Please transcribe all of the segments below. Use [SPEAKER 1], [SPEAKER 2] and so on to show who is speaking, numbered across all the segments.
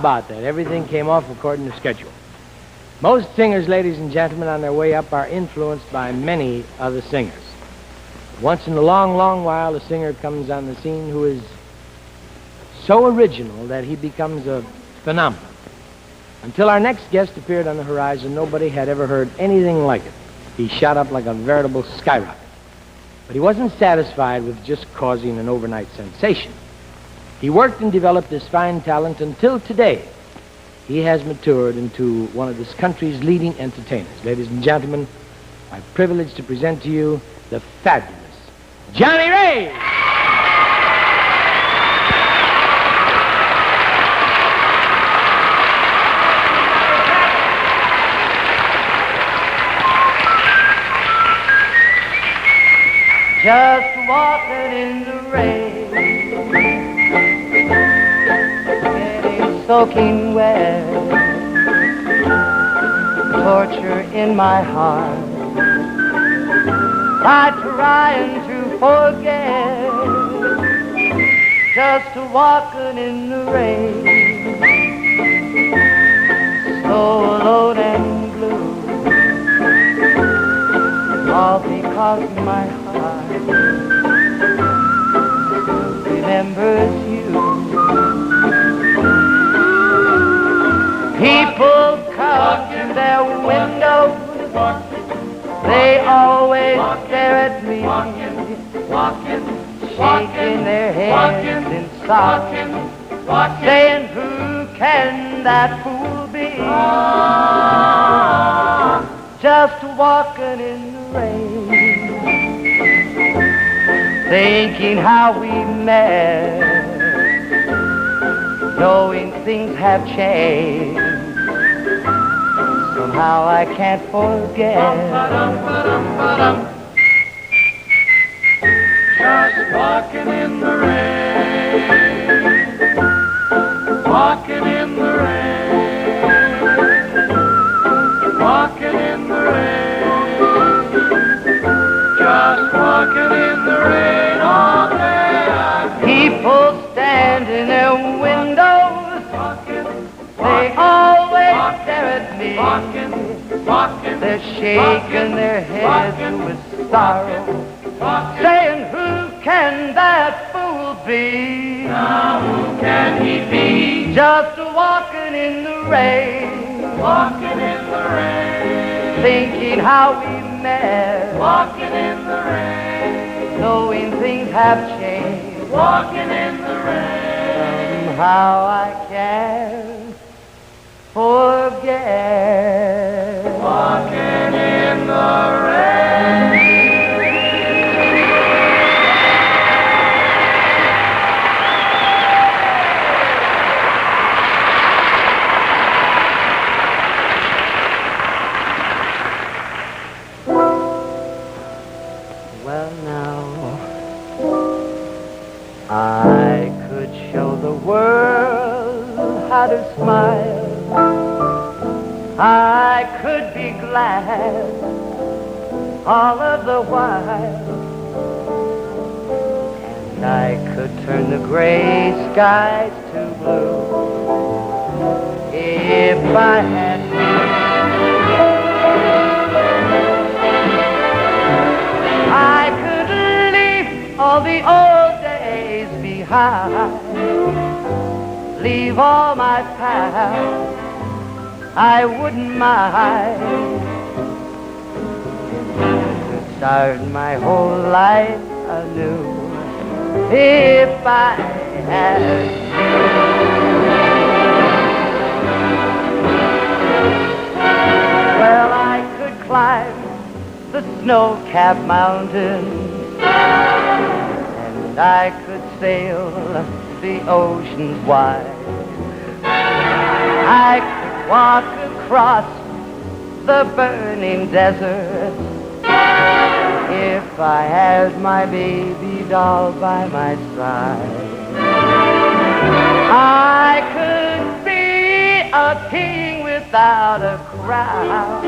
[SPEAKER 1] about that? Everything came off according to schedule. Most singers, ladies and gentlemen, on their way up are influenced by many other singers. Once in a long, long while, a singer comes on the scene who is so original that he becomes a phenomenon. Until our next guest appeared on the horizon, nobody had ever heard anything like it. He shot up like a veritable skyrocket. But he wasn't satisfied with just causing an overnight sensation. He worked and developed this fine talent until today. He has matured into one of this country's leading entertainers. Ladies and gentlemen, my privilege to present to you the fabulous Johnie Ray!
[SPEAKER 2] Just walking in the rain, getting soaking wet, torture in my heart, I'm trying to forget, just walking in the rain, so alone and blue, all because my heart remembers you. People come to their windows, they always stare at me, shaking their heads in sorrow, saying, who can that fool be? Just walking in the rain, thinking how we met, knowing things have changed. Somehow I can't forget.
[SPEAKER 3] Just walking in the rain, walking in the rain, walking in the rain, just walking in the rain all day.
[SPEAKER 2] People stand in their windows, they always stare at me, they're shaking their heads with sorrow, saying, who can that fool be?
[SPEAKER 3] Now who can he be?
[SPEAKER 2] Just walking in the rain,
[SPEAKER 3] Walking in the rain,
[SPEAKER 2] thinking how we met,
[SPEAKER 3] walking in the rain,
[SPEAKER 2] knowing things have changed.
[SPEAKER 3] walking in the rain.
[SPEAKER 2] Somehow I can't forget.
[SPEAKER 3] Walking in the rain.
[SPEAKER 2] Well, now, I could show the world how to smile. I could be glad all of the while. And I could turn the gray skies to blue if I had to. I could leave all the old days behind, leave all my past, I wouldn't mind, start my whole life anew if I had to. Well, I could climb the snow-capped mountains, and I could sail the oceans wide. I could walk across the burning desert if I had my baby doll by my side. I could be a king without a crown,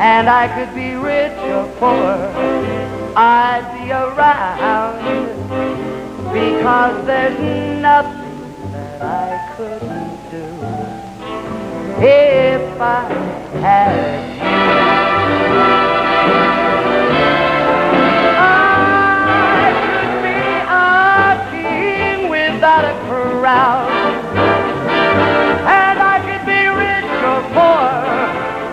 [SPEAKER 2] and I could be rich or poor, I'd be around, because there's nothing that I couldn't do if I had you. I could be a king without a crown, and I could be rich or poor,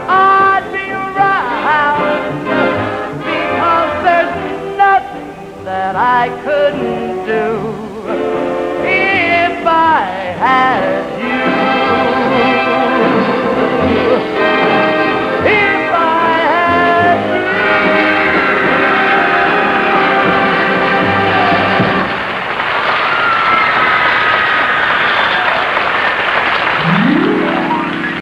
[SPEAKER 2] I'd be around, because there's nothing that I couldn't do